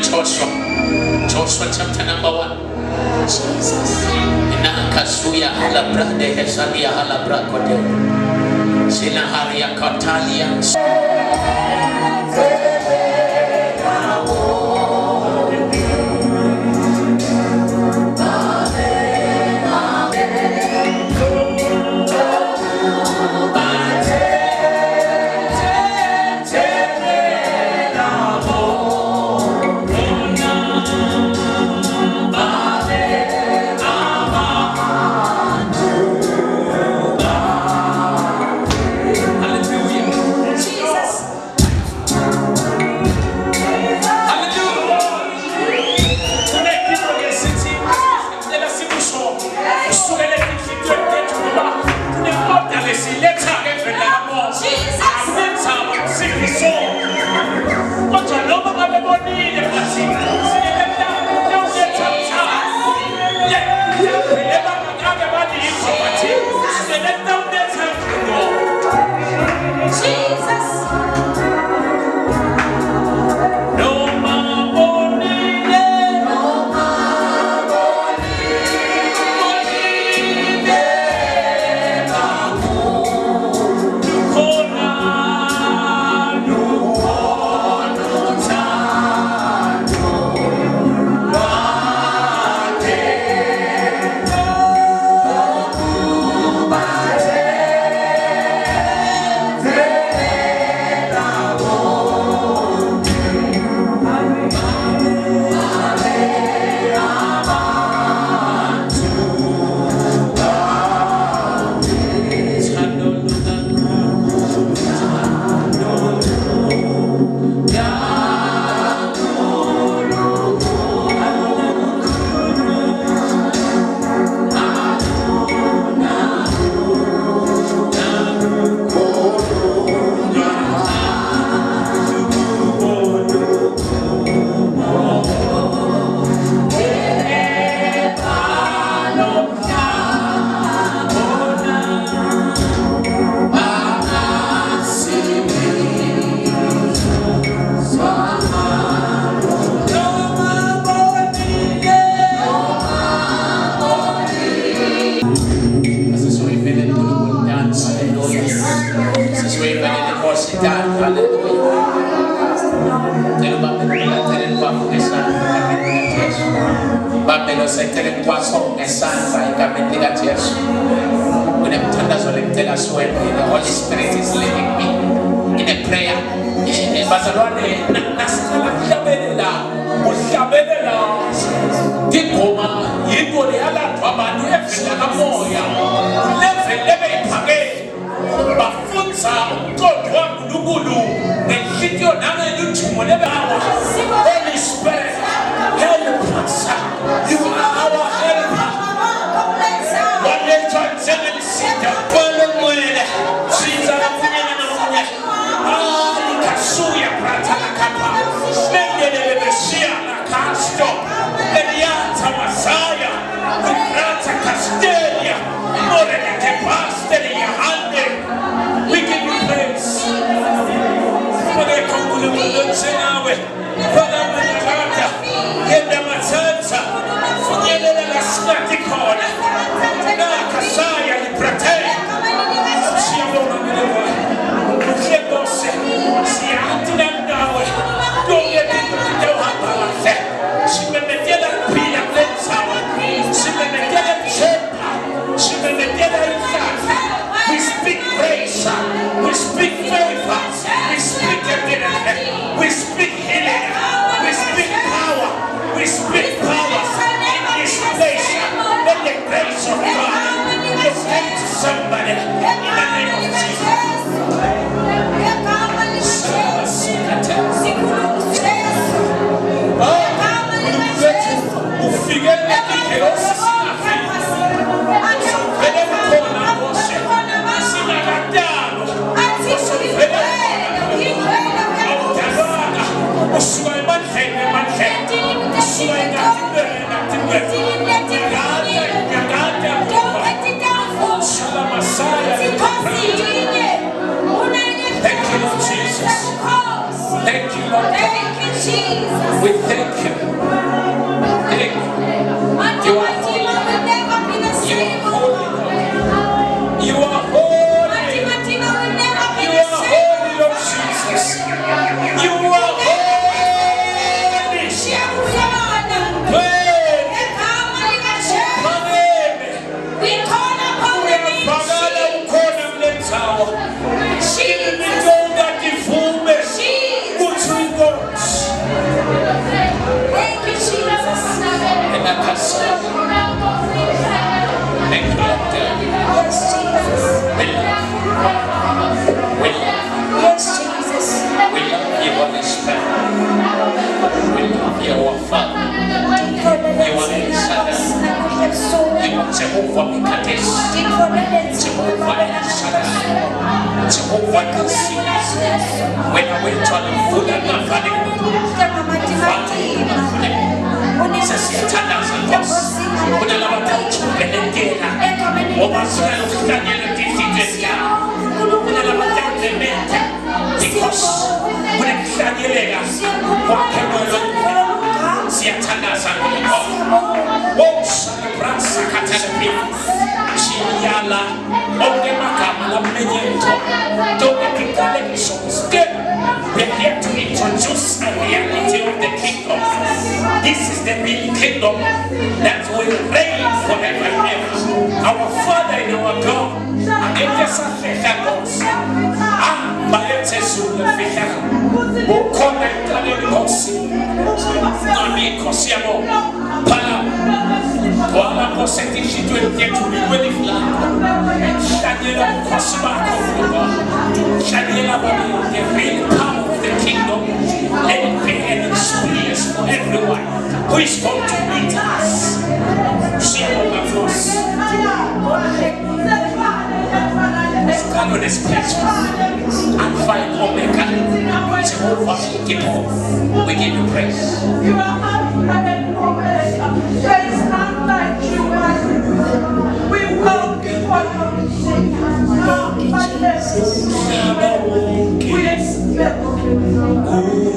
Joshua chapter number 1. Jesus. Inakasuya halabra de hesalia halabra kote. Sinaharia katalia. The Holy Spirit is leading me in a prayer. Holy Spirit, help us. You are our helper. We give you praise for the We thank you. Thank you. You are holy. You are holy. You are holy, Lord Jesus. You are holy. Jehovah Mikadesh, Jehovah Shaddai, Jehovah Nissi. When I went to the food and my family, we're here to introduce a reality of the kingdom. This is the real kingdom that will reign forever and ever. Our Father and our God, the real power of the kingdom, let it be an experience for everyone who is going to meet us. Share our voice. Let's come on this place and find Omega. Jehovah, we give you praise. You are Alpha and Omega. There is none like you. We welcome for you. We expect Oh,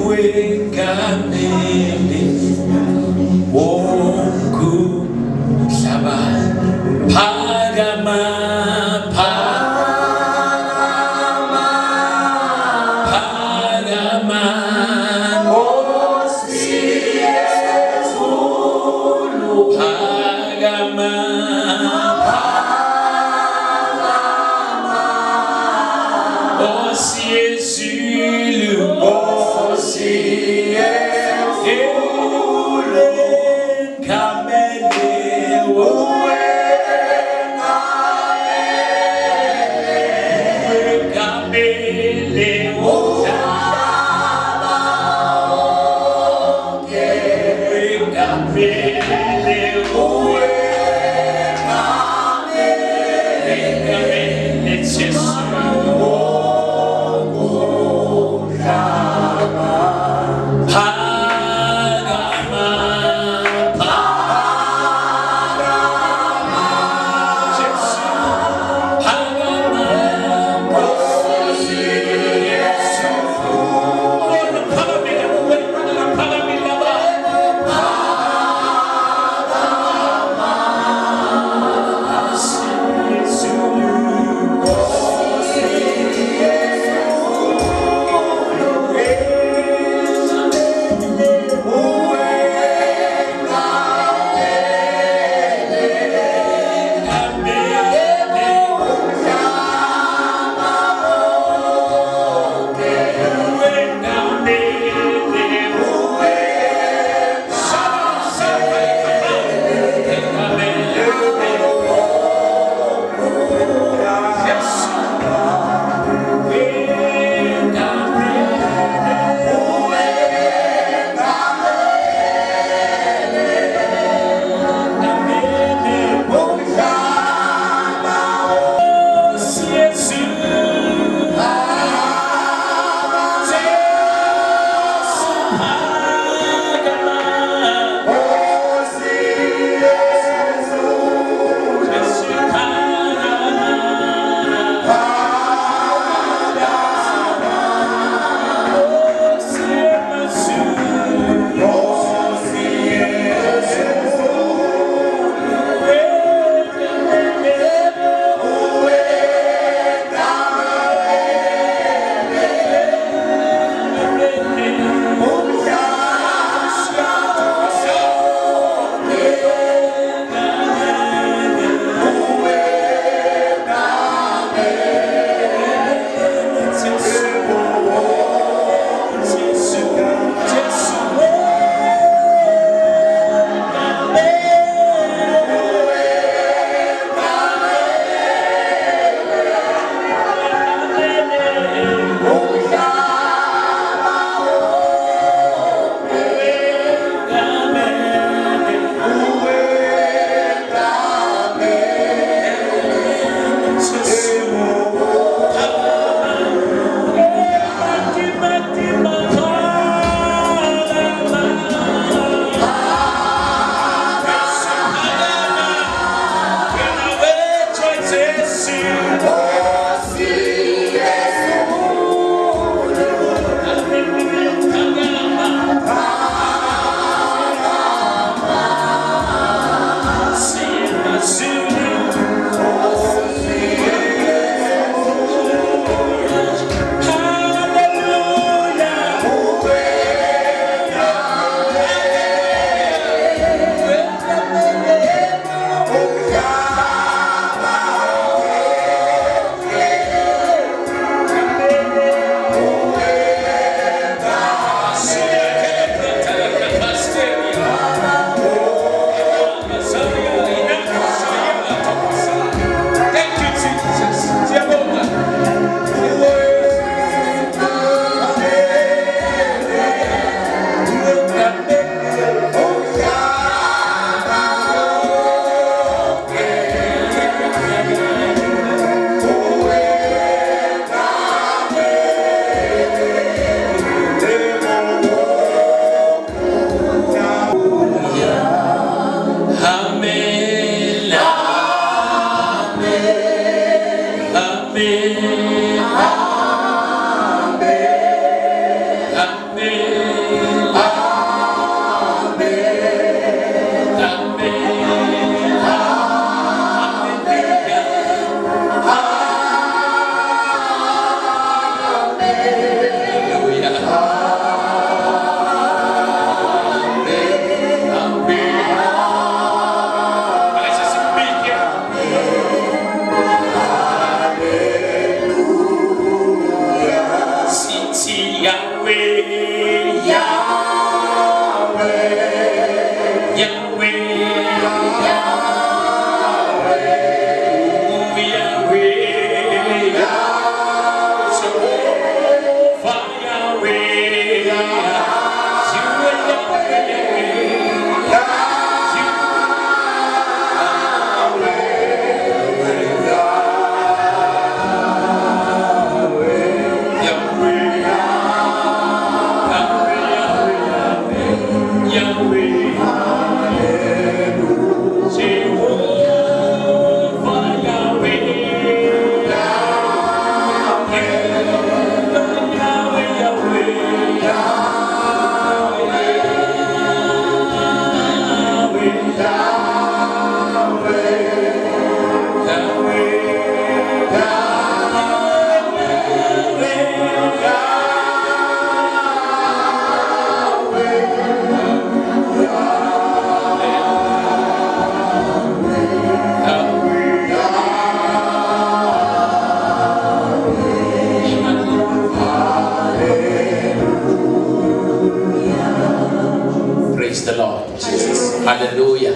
Hallelujah.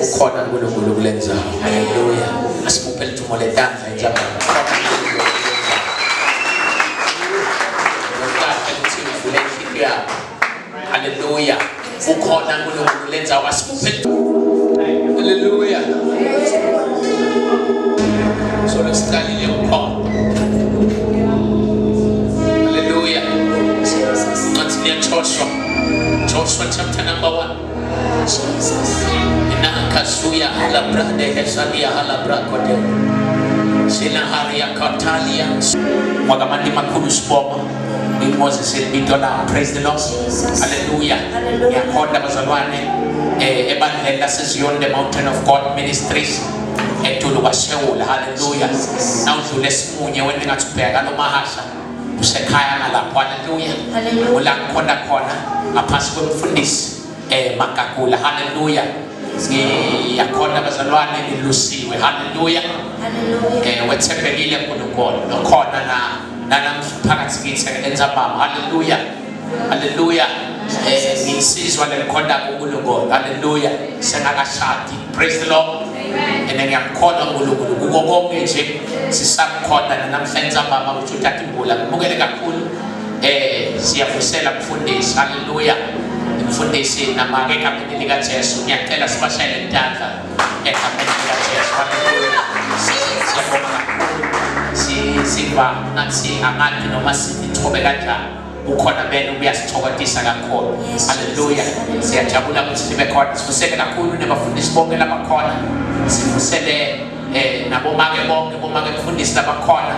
Ukhona uNkulunkulu kulenza. Hallelujah. Asiphuphele ithumo letanza njalo. Hallelujah. Ukhona uNkulunkulu kulenza. Asiphuphele. Hallelujah. So let's start in your part. Hallelujah. Continue Joshua chapter number 1. Jesus. Ina kasuya hala brade hesalia hala brakote. Sina haria katalia. Mwagamandi makulu spoma. Ni Moses elbitola. Praise the Lord. Hallelujah. Yakonda bazalwane. Ebanhela session the Mountain of God Ministries. Etulu washeula. Hallelujah. Na udlule simunye wena ngathubheka lo mahasha. Usekhaya ngalapho. Hallelujah. Ula khona aphansi kwemfundisi. Makakula. Hallelujah. Yakhona bazalwane ngilusiwe. Hallelujah. Wethembekile kuNkulunkulu nokhona namphakathi kithi enzabama. Hallelujah. Hallelujah. Ngisizwa lemkhonda kuNkulunkulu. Hallelujah. Sengakashadi. Praise the Lord. Amen. Ngiyamkhona uNkulunkulu kuko konke nje sisamkhona namhlanje enzabama ukuthi uthatha imbula. Ngibukele kakhulu siyavusela mfundisi. Hallelujah. Mfundisi namake egameni lika Jesu ngiyacela sibashayele intandla egameni lika Jesu. Hallelujah. Siva nathi angathi noma sithobe kanjani ukhona bena uyasithokozisa kakhulu. Hallelujah. Siyajabula ukuthi sibe khona. Sifusele kakhulu nabafundisi bonke labakhona. Sifusele nabomake bonke bomake mfundisi labakhona.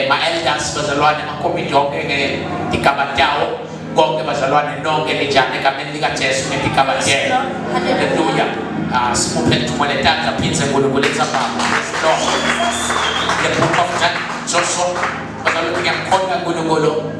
Ma-elders bazalwane makomiti yonke ngetigabatawo. Konke bazalwane nonke lijane egameni lika Jesu ngetigabatawo. Hallelujah. Simuphe ithumo letanza phinze uNkulunkulu enzabama. The book of Joshua. Bazalwane ngiyamkhona uNkulunkulu.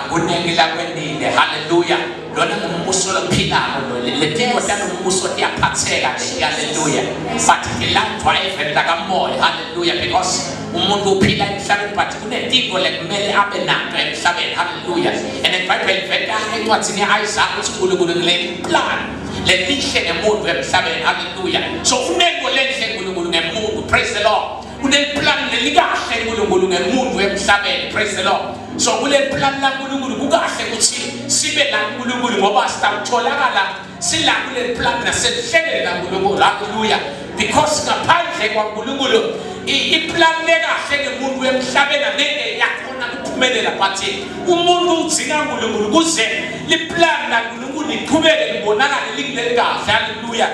Kunengi lakwenile. Hallelujah. Lona ngumbuso lophilako lo. Letiko tana ngumbuso liyaphatheka. Hallelujah. But ilandwa evela kamoya. Hallelujah. Because umuntu uphila emhlabeni but kunetiko lekumele abe nakho emhlabeni. Hallelujah. And the Bible ivela encwadini yaIsaiah ukuthi uNkulunkulu ngilemplan lelihle ngemuntu emhlabeni. Hallelujah. So unengo lenhle uNkulunkulu ngemuntu. Praise the Lord. Unemplan lelikahle uNkulunkulu ngemuntu emhlabeni. Praise the Lord. So kule plan la uNkulunkulu kukahle ukuthi sibe la uNkulunkulu ngoba sitawutholakala sila kule plan nasenhlelele la uNkulunkulu. Hallelujah. Because ngaphandle kwaNkulunkulu iplan lekahle ngemuntu emhlabeni angeke yakhona ukuphumelela but umuntu udzinga uNkulunkulu kuze liplan la uNkulunkulu liqhubeke libonakale likuleli kahle. Hallelujah.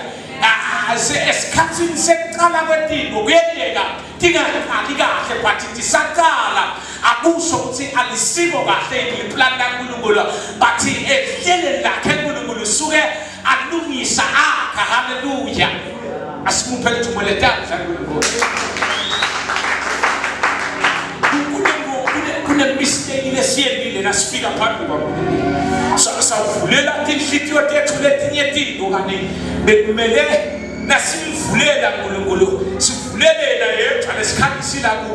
Esikhathini sekuqala kwetiko kuyenzeka tingaqali kahle but tisaqala akusho ukuthi alisiko kahle iplan kaNkulunkulu but ehleleni lakhe uNkulunkulu suke alungisa akha. Hallelujah. Asimuphe ithumo letanza uNkulunkulu. Kune mistake lesiyendile nasifika phambi kwaNkulunkulu. Savulela tinhlitiyo tethu letinye tinto kanti bekumele nasivulela uNkulunkulu sivulelela yethu lesikhathi sila ku.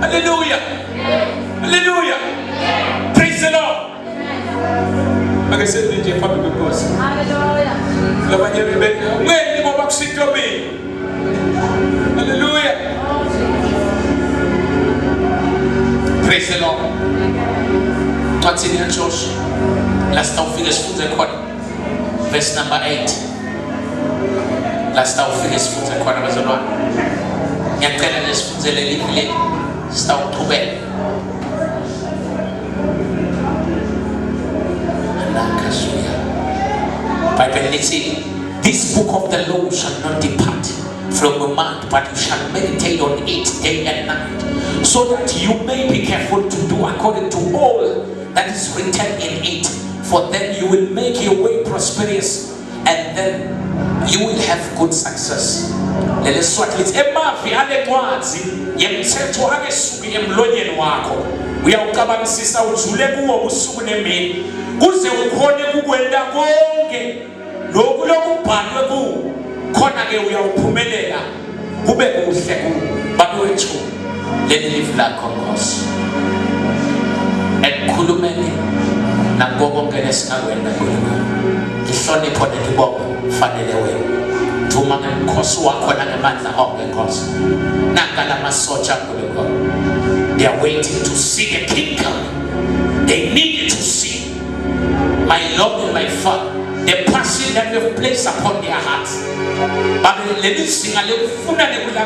Hallelujah. Hallelujah. Praise the Lord. Ake senze nje phambi kwenkosi. Hallelujah. Hallelujah. Praise the Lord. Continue, Josh. Let's now finish food record. Verse number 8. Let's now finish food record. Verse 1. Yang kena les food zeleli kile. Stau tubel. Bible says, this book of the law shall not depart from your mouth, but you shall meditate on it day and night, so that you may be careful to do according to all that is written in it. For then you will make your way prosperous, and then you will have good success. Uyawucabangisisa ujule kuwo ubusuku nemini kuze ukhone kukwenda konke lokhu lokubhalwe kuwo khona ke uyawuphumelela kube kuhle kuwo bakwethu leli live lakho Nkosi ekukhulumeni nakho konke lesingakwenza kuNkulunkulu ihlonipho netibongo fanele wena thuma ngeNkosi wakho nangamandla onke Nkosi nakala masotsha kuNkulunkulu. They are waiting to see the king come. They needed to see my Lord and my Father, the passion that we have placed upon their hearts. But let me sing a little fun and a little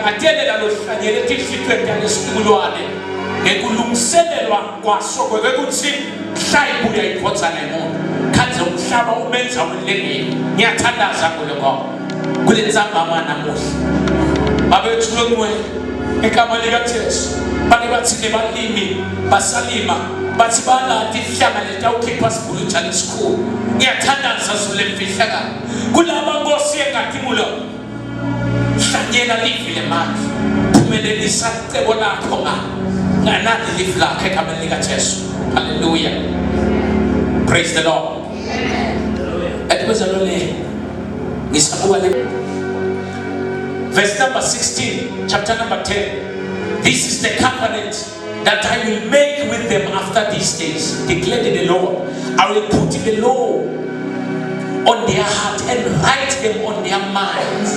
Balibathi balimi basalima bathi bala dihlanga letawukhipha spiritual school ngiyathandaza zule mfihlaka kulaba Nkosi engakimulo hlanyela livi lemali phumelelisa icebo lakho nganani livi lakhe egameni likaJesu. Hallelujah. Praise the Lord. Etibezalole ngisabuka le verse number 16 chapter number 10. This is the covenant that I will make with them after these days, declared the Lord. I will put the law on their heart and write them on their minds.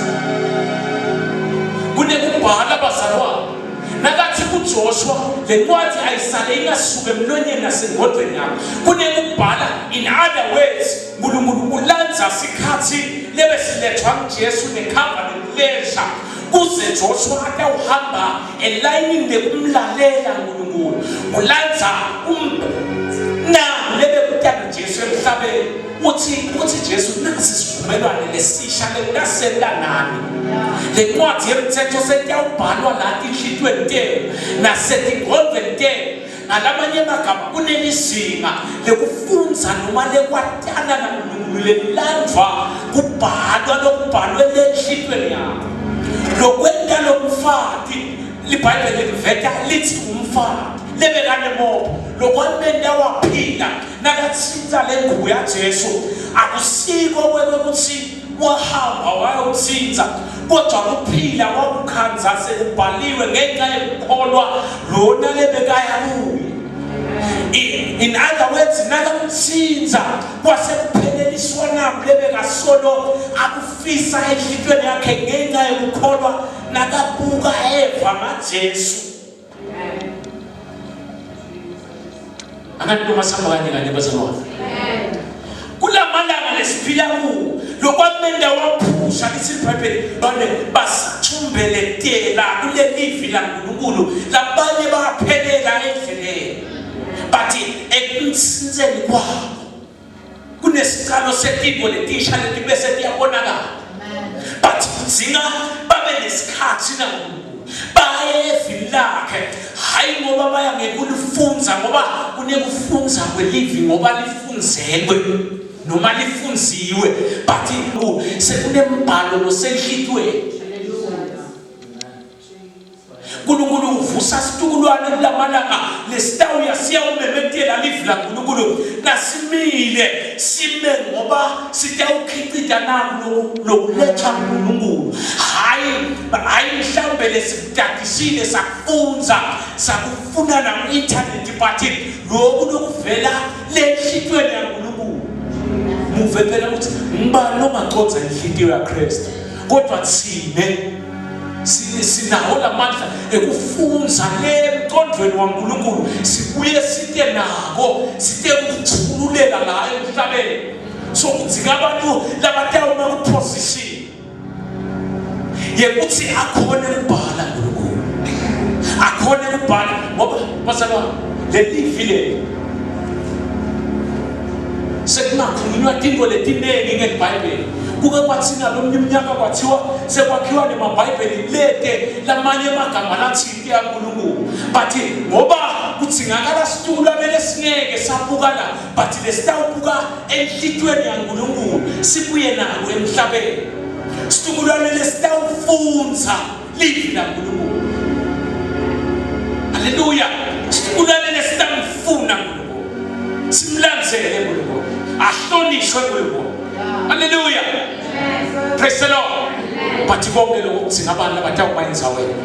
Kunekubhala bazalwa nakathi kuJoshua lencwadi ayisale ingasuke emlonyeni nasengodweni yakho. Kunekubhala, in other words, uNkulunkulu ulandza sikhathi lebe silethwa nguJesu necovenant lesha kuze Joshua atawuhamba elayini lekumlalela uNkulunkulu ulandza na lebe kutana Jesu emhlabeni uthi Jesu nasi sivumelwane lesisha lekusenda nani lencwadi yemthetho setiyawubhalwa la tinhlitweni tenu nasetingqondweni tenu. Ngalamanye amagama kunelizinga lekufundza noma lekwatana naNkulunkulu lelandva kubhalwa lokubhalwe lenhlitweni yakho. Lokwenda lomfati liBhayibheli liveta lithi umfati lebekane mobo lokwamenda waphila nakathinta lengubo yaJesu akusiko kwekuthi wahamba wayothinta kodwa kuphila wakukhanza sekubhaliwe ngenxa yokukholwa lona lebekaya kuye. In other words, nakamthinta kwasekupheleleliswa nabo lebekasolo akufisa enhlitweni yakhe ngenxa yokukholwa nakabuka Eva maJesu. Abantu basabanye kanye bazalwane. Kulamalanga lesiphila kuwo lokwamenda waphusha lithi iBhayibheli bane basathumbelethela kule livi laNkulunkulu labanye baphelela endleleni. But ekumthinzeni kwabo kunesicalo setiko letisha letibese tiyabonakala. But zinga babe nesikhathi naNkulunkulu baye evilakhe hayi ngoba baya ngekulufunza ngoba kunekufunza kwelivi ngoba lifunzelwe noma lifunziwe but sekunembhalo losenhlitweni. uNkulunkulu uvusa situkulwane kulamalanga lesitawuya siyawumemetela livi laNkulunkulu nasimile sime ngoba sitawukhicita nalo lokuletha uNkulunkulu hayi mhlawumbe lesidadisile sakufunza sakufuna na internet but lokhu lokuvela lenhlitweni yaNkulunkulu muve phela ukuthi ngibani ongaqonza inhliziyo yaKristu kodwa thine sinawo lamandla ekufunza lemqondweni waNkulunkulu sibuye site nako site ukuthululela la emhlabeni so kuthi abantu labatayo makuposition yekuthi akhona ukubhala uNkulunkulu akhona ukubhala ngoba bazalwane lelivile sekunakhulunywa into letiningi ngeBhayibheli kuke kwathina lo mnyaka kwathiwa sekwakhiwa nemabhayibheli lete lamanye amagama lathi into yaNkulunkulu but ngoba kuthingakala situlo abele singeke sabuka la but lesitawubuka enhlitweni yaNkulunkulu sibuye nalo emhlabeni situkulwane lesitawufunza livi laNkulunkulu haleluya situkulwane lesitamfuna uNkulunkulu simlandzele uNkulunkulu ahlonishwe uNkulunkulu haleluya praise the Lord but konke lokho singabantu abatawuyenza wena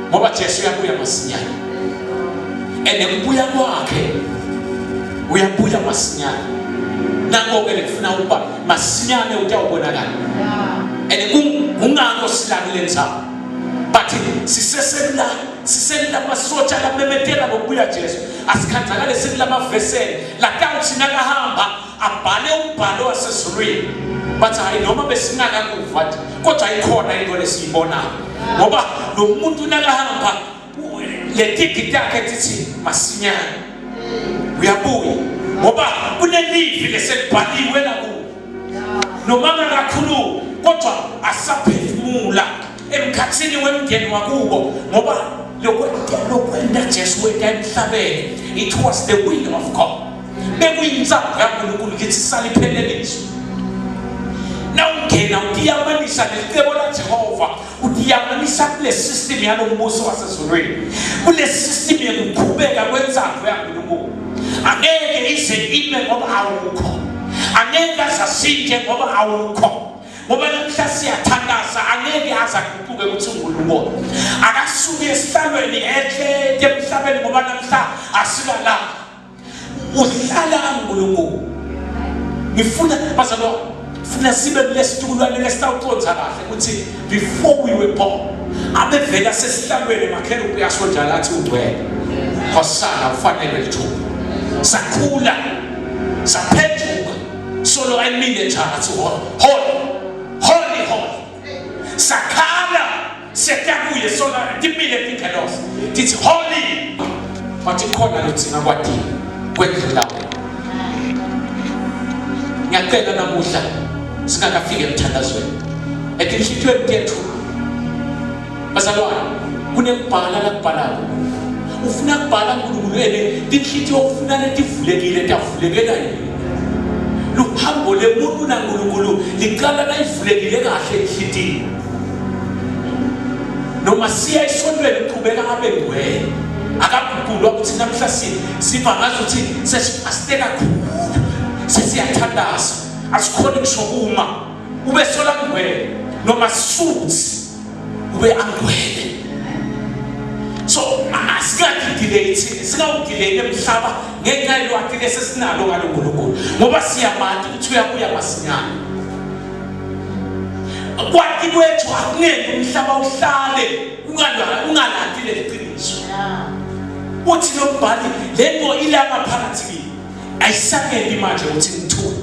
ngoba Jesu uyabuya masinyane ukubuya kwakhe uyabuya masinyane nangoke lekufuna ukuba masinyane utawubonakala kungakho silangile nzaba but sisela masotsha lamemetela ngokubuya Jesu asikhandzakale sikulamavesele latawuthi nakahamba abhale umbhalo wasezulwini bathi hayi noma besingakakuva kodwa ikhona into lesiyibonayo ngoba lo muntu nakahamba letikiti yakhe tithi masinyane uyabuya ngoba kunelivi leselibhaliwe nakuwo noma ngakakhulu kodwa asaphefumula emkhathini wemndeni wakubo ngoba lokwenda Jesu weta emhlabeni it was the will of God bekuyintsapho yaNkulunkulu kithi salipheleliso nawungena utiyamanisa nelicebo laJehova utiyamanisa kule system yalombuso wasezulwini kule system yokuqhubeka kwenzalo yaNkulunkulu angeke ize ime ngoba awukho angeke asashintshe ngoba awukho ngoba namhla siyathandaza angeke azaguquke ukuthi uNkulunkulu akasuke esihlalweni ehle emhlabeni ngoba namhla asikala uhlala uNkulunkulu ngifuna bazalwane funa sibe lesitukulwane lesitawuconza kahle ukuthi before we were born abevela sesihlalweni makherubi yasonjala athi ugcwele Hosana ufanele lithuba sakhula saphethuka solo ayimile njalo athi holy sakhala setakuye sona timile tinkelos tithi holy but ikhona lothinga kwadini kwendlela ngiyacela namuhla singakafika emthandazweni ekinhlithweni yethu bazalwane kunekubhala lakubhalayo ufuna kubhala uNkulunkulu tinhlithiyo ufuna letivulekile tavulekela yini luhambo lemuntu naNkulunkulu liqala layivulekile kahle enhlithiyo noma siya esontweni uqhubeka abe ngwele akaguqulwa ukuthi namhla siva ngazo ukuthi sesipasteka kakhulu sesiyathandaza asikhona ukushokuma ube sola ngwele noma suthi ube angwele so asikadilate singawudelay emhlaba ngenxa yolwathi lesesinalo ngaloNkulunkulu ngoba siyamathi ukuthi uyabuya masinyane kwathi kwethu akungeke umhlaba uhlale ungalandi leqiniso uthi lombhali lento ilanga phakathi kimi ayisakeli manje ukuthi ngithuke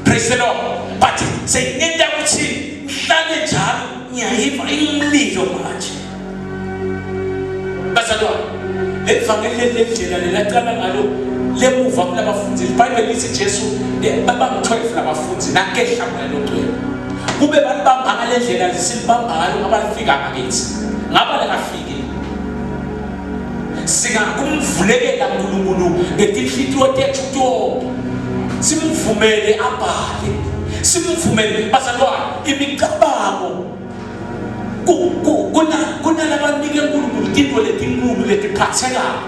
praise the Lord but sayinenda ukuthi mhlale njalo ngiyayiva imlilo manje bazalwane evangeli lendlela lelaqala ngalo lemuva kulabafundi iBhayibheli lithi Jesu babang12 labafundi nakehla ngalo kube balibamba ngalendlela lisilibamba ngalo abalifika ngakithi ngaba lekafiki singakumvulekela uNkulunkulu ngetinhlithiyo tethu tonke simvumele abhale simvumele bazalwane imicabango kuna labanike uNkulunkulu into letinkulu letiphathekayo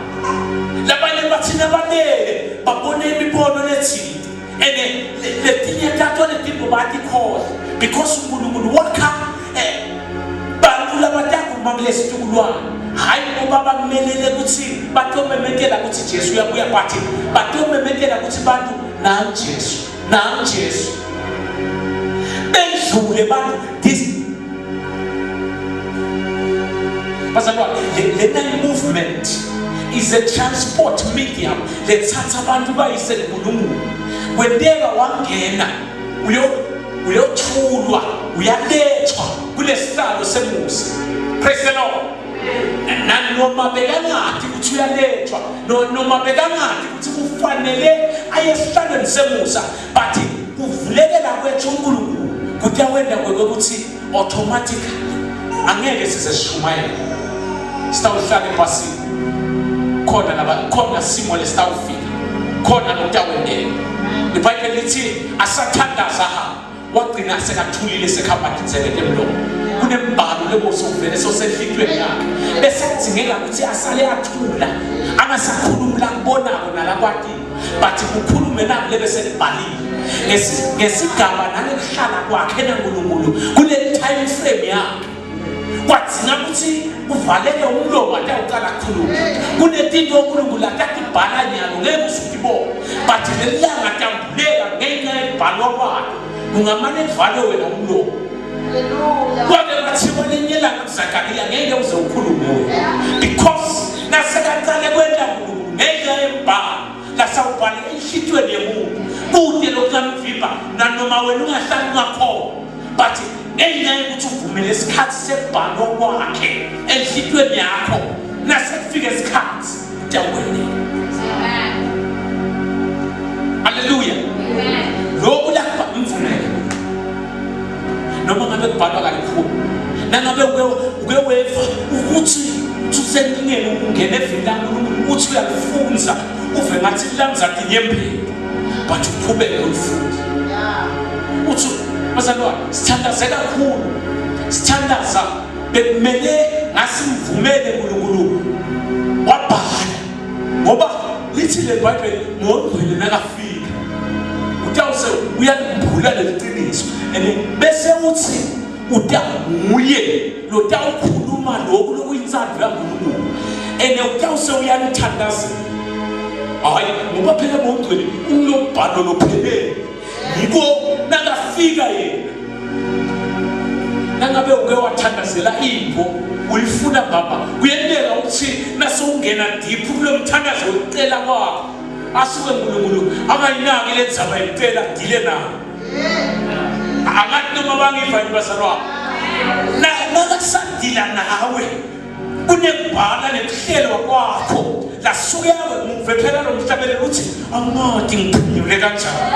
labanye bathina banele babone imibono lethile letinye tato letinto batikhola because uNkulunkulu wakha bantu labatakumama lesitukulwane hayi ngoba bakumelele ukuthi batomemetela ukuthi Jesu uyabuya bathi batomemetela ukuthi bantu nam Jesu bendlule bantu this bazalwane le movement is a transport medium lethatha abantu bayise kuNkulunkulu wendeka wangena uyothulwa uyalethwa kulesihlalo semusa. Praise the Lord. Noma bekangathi ukuthi uyalethwa noma bekangathi ukuthi kufanele ayesihlalweni semusa but kuvulekela kwethu uNkulunkulu kutawenda ukuthi automatic angeke size sishumayele sitawuhlala epasini khona simo lesitawufika khona nokutawendela. iBhayibheli lithi asathandaza wagcina sekathulile sekhabhathizekele emlomo kunembhalo lebosovele sosehlitweni yakhe bese kudzingeka ukuthi asale athula angasakhulumi la kubonako nalakwati but kukhulume nabo lebese libhalile ngesigaba nalekuhlala kwakhe naNkulunkulu kule time frame yakhe kwadzinga ukuthi uvalele umlomo atawuqala ukukhuluma kunetinto uNkulunkulu atakibhala nyalo ngeke uzukibona but lelanga tambuleka ngenxa yebhalwa kwakhe ungamane kuvale wena umlomo. Kwabe bathiwa lenyela kuZakaria ngeke uze ukhulume wena because nasekaqale kwenda uNkulunkulu ngenxa yembhalo lasawubhala enhlitweni yomuntu kude lokulamvimba nanoma wena ungahlali ngakho but ngenxa yokuthi uvumele isikhathi sebhalo kwakhe enhlitweni yakho nasekufika isikhathi utawuwenela. Hallelujah. Lokhu lakubha imvumelo noma ngabe kubhalwa kakhulu nangabe ukeweva ukuthi usenkingeni ungena evini laNkulunkulu uthi uyalifunza uve ngathi lamzathi nyembeni but uqhubeke ulifunda uthi bazalwane sithandaze kakhulu sithandaza bekumele ngasimvumele uNkulunkulu wabhala ngoba lithi leBhayibheli ngoNgcwele nakafika utawuse uyalimbula leqiniso and bese uthi utanguye lo tawukhuluma lokhu lokuyintsandvo yaNkulunkulu and utawuse uyalithandaza hayi ngoba phela ngoNgcwele unobhalo lophelele yiko nakafika yena nangabe uke wathandazela impho uyifuna baba kuyendeka ukuthi nasongena deep kulomthandazo wecela kwakho asuke uNkulunkulu akayinaki lenzaba yicela dile na angathi noma bangiva ibazalwane nakasadila nawe kunekubhala nekuhlelwa kwakho lasuke yawe muve phela lo mhlabelelo uthi angadi ngiphunyule kanjani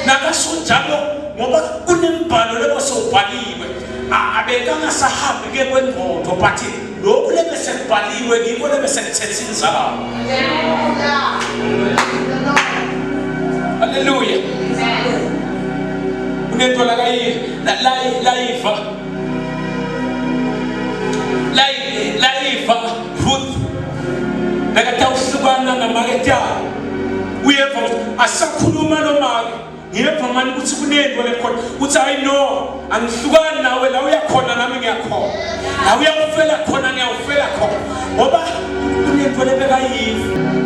nakasonjalo ngoba kunembhalo lebosowubhaliwe abekangasahambi ke kwengqondo but lokhu lebese kubhaliwe ngiko lebese kuthetha inzalo. Hallelujah. Unento la Ruth nakatawuhlukana namaketala uyeva asakhuluma nomake ngiyeva manje ukuthi kunento lekhona uthi I know angihlukani nawe la uyakhona nami ngiyakhona la uyakufela khona ngiyawufela khona ngoba kunento lebekayiva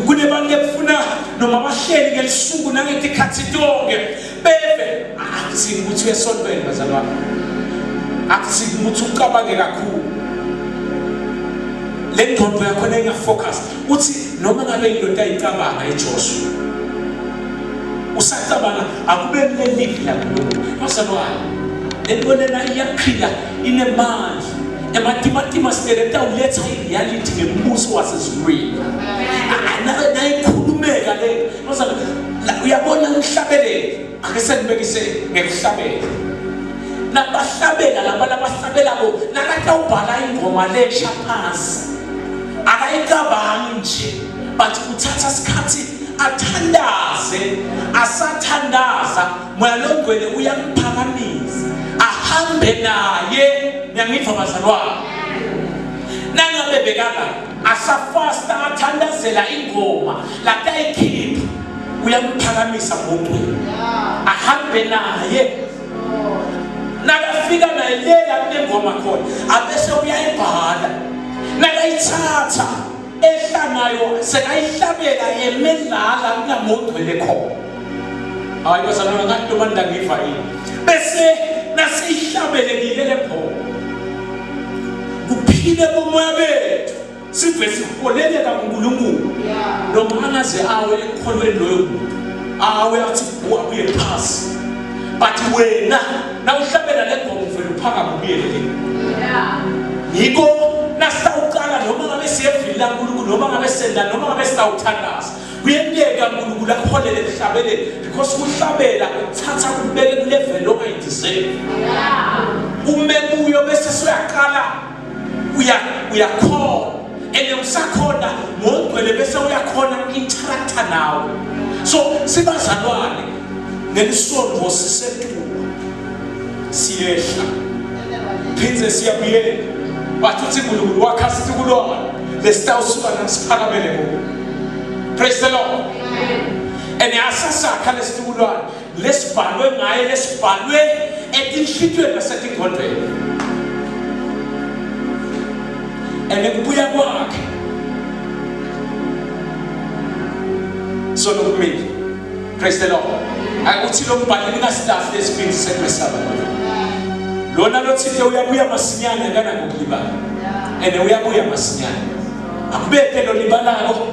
kunebantu ebufuna noma bahleli ngelisuku nangetikhathi tonke bebe akuthi ukuthi uyesontweni bazalwane akuthi ukuthi ucabange kakhulu le ngqondo yakho engafocus uthi noma ngabe indoda ayicabanga eJoshua usacabanga akube lelifi lakuNkulunkulu bazalwane lebonela iyaphila inemandla ematima siletha uletha ireality ngembuso wasezulwini nayikhulumeka le bazalwane uyabona umhlabeleli ake senibekise ngekuhlabela nabahlabela labahlabelabo nakatawubhala ingoma lesha phansi akayicabangi nje but uthatha isikhathi athandaze asathandaza moya longcwele uyamphakamisa ahambe naye ngiyangiva bazalwane nangabe bekala asafasta athandazela ingoma latayikhipha uyamphakamisa ngongcwele ahambe naye nakafika naye lela kunengoma khona abese uyayibhala nakayithatha ehlanayo sekayihlabela yemedlala kunamongcwele khona hayi bazalwane ngathi noma ndangiva yini bese nasihlabelekile lepho kuphile bomoya bethu sive siholeleka kuNkulunkulu noma angaze awe ekholweni loyo muntu awe athi ubuye phasi but wena nawuhlabela legoma uvela uphakama ubuyele yiko nasawuqala noma ngabe siyevila uNkulunkulu noma ngabe senda noma ngabe sawuthandaza kuyenteka uNkulunkulu akuholele kuhlabeleni because ukuhlabela uthatha kubeke ku level ongayideserve ume kuyo bese siyaqala uyakhona usakhona ngondwele bese uyakhona interact nawe so sibazalwane ngelisonto sisetuka siyehla phinze siyabuyela bathuthi uNkulunkulu wakhasithi kulona lesitawusuka nasiphakamele kuwo. Praise the Lord. And asasakha lesitulwane lesibhalwe ngaye lesibhalwe etinhlitweni nasetingqondweni kubuya kwakhe so lokumile. Praise the Lord. Akuthi lo mbhali ngasilahle lesibindi sekwesaba lona lothithe uyabuya masinyane kana ngokulibala uyabuya masinyane akubeke lo libalako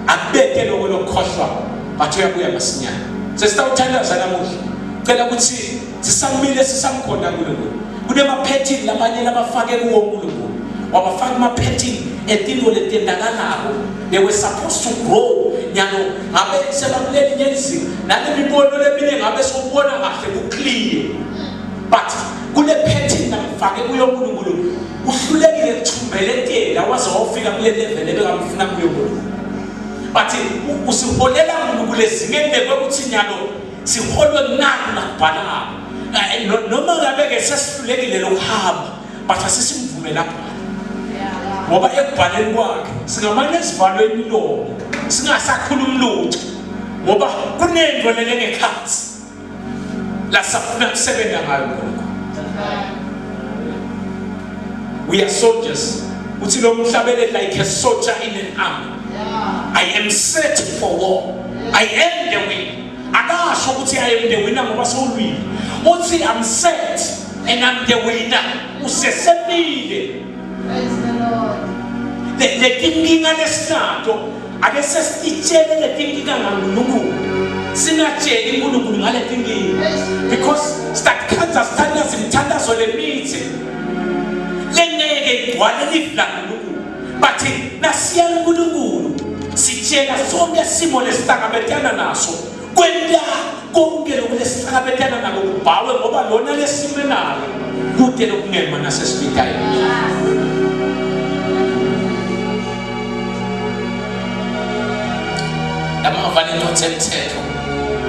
akubeke lo lokhohlwa bathu uyabuya masinyane sesitawuthandaza namuhla cela ukuthi sisamile sisamkhona uNkulunkulu kunemaphethini lamanye labafake kuwo uNkulunkulu wabafaka amaphethini etinto letendakalako they were supposed to grow nyalo ngabe sebakuleli nyenzi nalemibono lemine ngabe sobona kahle kuclear but kule phethini namfake kuyo uNkulunkulu uhlulekile ukuthumbelekela waze wafika kule level ebekamfuna kuyo uNkulunkulu but usiholela uNkulunkulu ezingene kwekuthi nyalo siholwe naku nakubhala noma ngabe ke sesihlulekile lokuhamba but asisimvume lapha ngoba ekubhaleni kwakhe singamanye esivalweni lo singasakhuluma lutho ngoba kunento lengekhathi la safuna kusebenza ngayo. We are soldiers. Uthi lo mhlabeleli like a soldier in an army. I am set for war. I am the winner. Akasho ukuthi I am the winner ngoba sowulwile. Uthi I'm set and I'm the winner. Usesemile. Praise the Lord. Letinkinga lesinato ake sesitshele letinkinga ngaNkulunkulu singatsheli uNkulunkulu ngale tinkinga because sitakhanza sithandaza imithandazo lemithi lengeke igcwale lifa laNkulunkulu but nasiya uNkulunkulu sitshela sonke simo lesihlangabezana naso kwenta konke lokhu lesihlangabezana nako kubhawe ngoba lona lesimo nalo kude lokungema nasesibitayo. Amavani nothethetho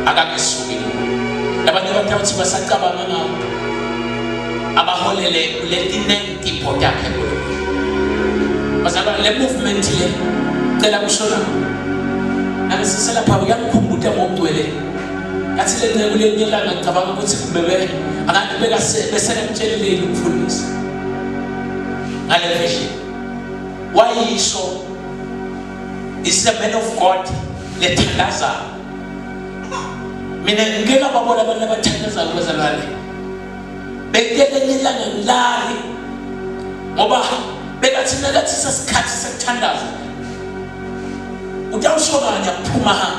akakesukile labantu abathi basacabanga ngawo abaholele kuleti 90 point yakhe bazalwa le movement le cela kushona ngisisela pha uyamkhumbuta ngomntwele yathi le nceke le nyelanga ngicabanga ukuthi kubebe abantu beka besele mtsheleleni ukufundisa ngale vision wayisho is a man of God lethandaza mina ngeke babona abantu abathandaza bazalwane bekele nyelanga ngilali ngoba bekathina lathi sesikhathi sekuthandaza utawushokanya kuphuma ha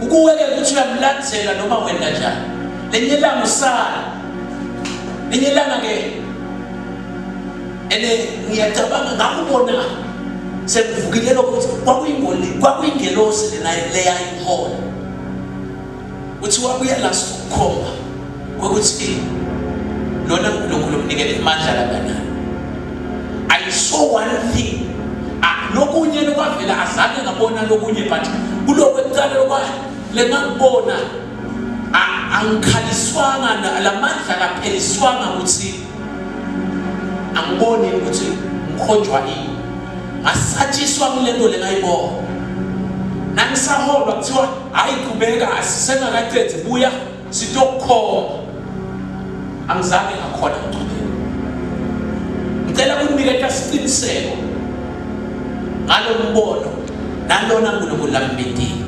ukuweke ukuthi uyamlandzela noma wena njani lenyelanga usala lenyelanga ke ngiyacabanga ngakubona sekuvukile ukuthi kwakuyingelosi lena leyayihola uthi wabuya last ukukhomba ukuthi lona uNkulunkulu umnikele amandla labanani. I saw one thing lokunye lokwavela azange ngabona lokunye but kulokwekuqala lokwa lengakubona angikhaliswanga lamandla lapheliswanga ukuthi angibone ukuthi ngikhonjwa yini asatshiswa kulento lengayibona nangisaholwa kuthiwa hayi qhubeka asisengakaqedi buya sitokukhoma angizange ngakhona ngicubeka ngicela ukunikeza isiqiniseko ngalo mbono nalona uNkulunkulu lambindile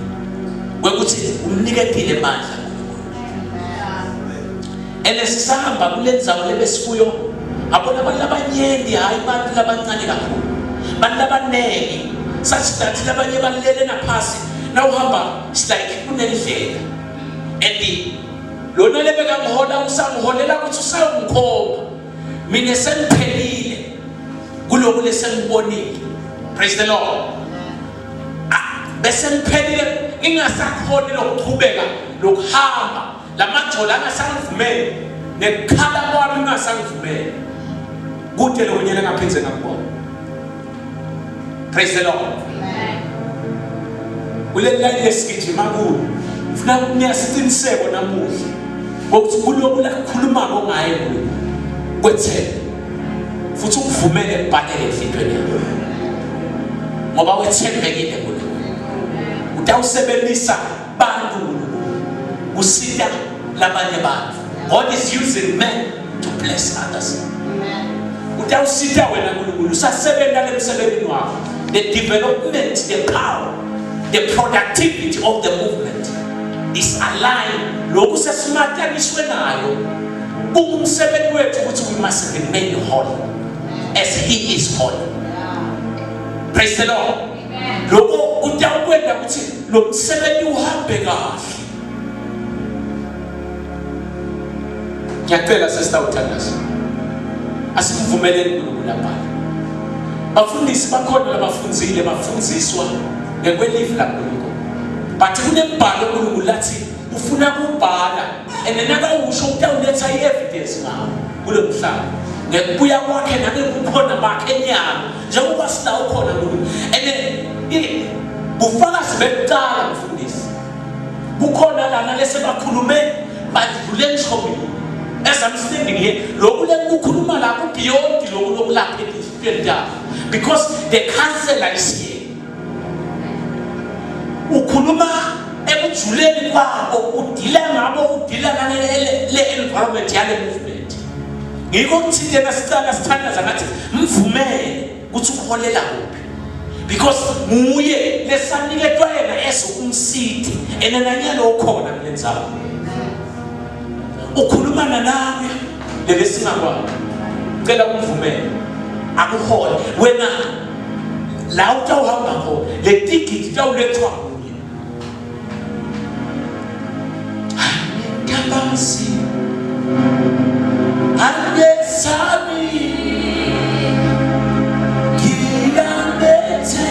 wekuthi umniketile mandla. Elesihamba kulenzawo lebesikuyo abona abantu abanyenti hayi abantu labancane kakhulu. Abantu abanengi such that labanye balele naphasi nawuhamba it's like kunendlela. And lona lebeka ngihola usangiholela ukuthi usangikhoba. Mina sengiphelile kuloko lesengibonile. Praise the Lord. Bese ngiphelile ingasakhona lokuqhubeka lokuhamba lamajola angasangivumeli nekhala kwami ingasangivumeli kude lo nyela ngaphenze ngakubona. Praise the Lord. Kule line lesigijima kulo ufuna ukunyasiqiniseko namuhla ukuthi kuloko lakhuluma ngaye kulo kwethele futhi ukuvumele ebhaleke ehlithweni yakho ngoba wethembekile kulo utawusebenzisa bantu kusita labanye bantu. God is using men to bless others. Utawusita wena nkulunkulu usasebenza lemsebenzini wakho. The development, the power, the productivity of the movement is aligned. Lokhu sesimatyaniswe nayo kungumsebenzi wethu ukuthi we must remain holy as he is holy. Praise the Lord. Lokho utawukwenda ukuthi lo msebenzi uhambe kahle. Ngiyacela sister uThandazwe asikuvumeleni uNkulunkulu lapha. Bafundisi bakhona labafundzile bafundiswa ngekwelifa laNkulunkulu. But kunembhalo uNkulunkulu lathi ufuna kubhala and nakawusho utawuletha i-evidence ngawo kulo mhlaba. Ngekubuya kwakhe nangebukhona bakhe enyama njengoba silawo khona uNkulunkulu. And bufakazi bekuqala mfundisi. Kukhona lana lesebakhulume badlule nchobile. As I'm standing here, beyond the because the counselor is here. Ukuluma ebujuleni kwabo udila ngabo udila le environment yale movement. Ngikho ukuthi yena sithandaza ngathi mvumele ukuthi ukholela kuphi. Because nguye lesaniketwa yena umsithi enenanyalo ukhona kulenzawo. Ukhulumana nawe lebesingakwazi cela umvumele akuhole wena la utawuhamba khona le ticket utawulethwa kuye ngiyabasi angesami ngiyambethe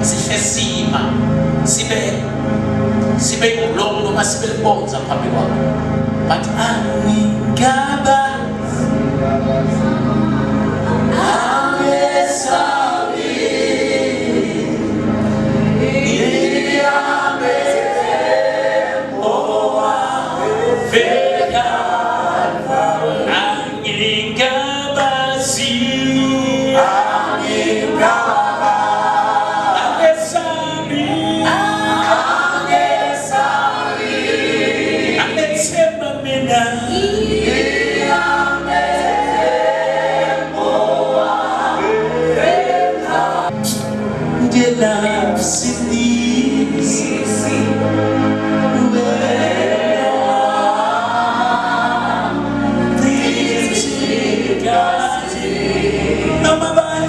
sihesima sibe ngulongo noma sibe libonza phambi kwakho but angingaba Mama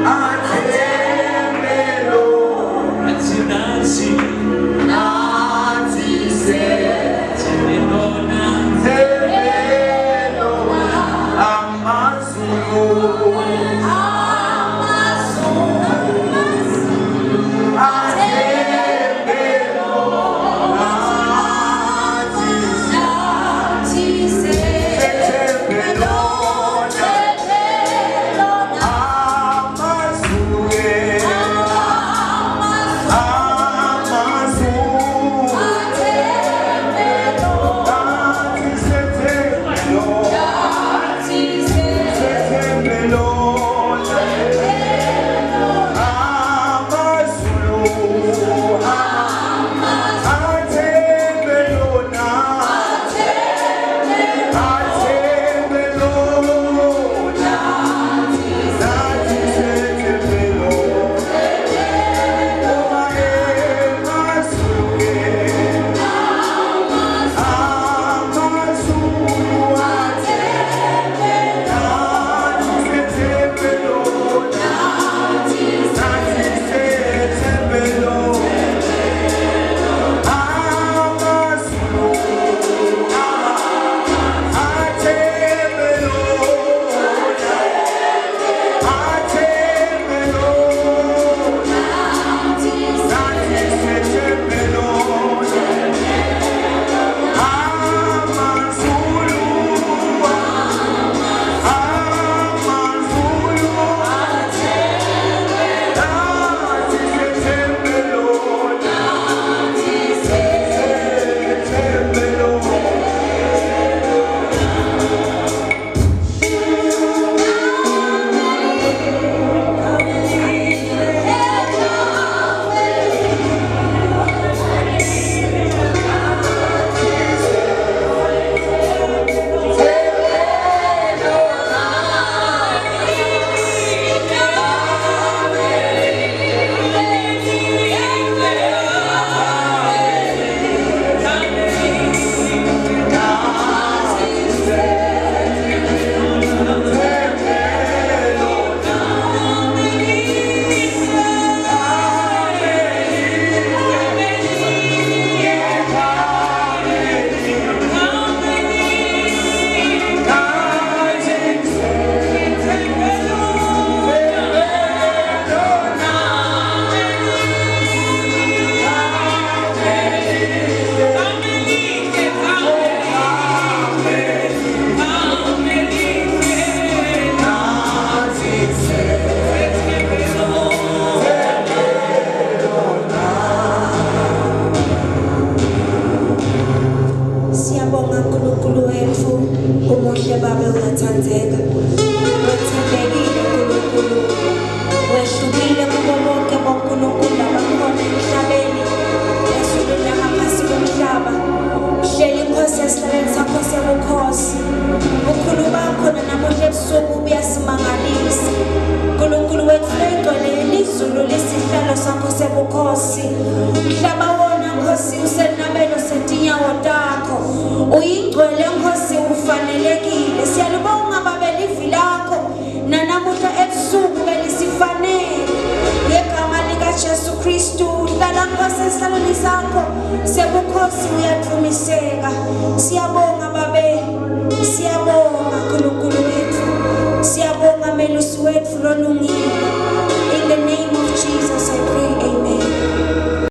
I'm Nkosi. Umhlaba wona Nkosi usenabelo setinyawo takho. Uyingcwele Nkosi ufanelekile. Siyalibonga Baba livi lakho nanamuhla ebusuku belisifanele. Ngegama lika Jesu Kristu hlala Nkosi esihlalweni sakho. Sebukhosi uyadumiseka. Siyabonga Baba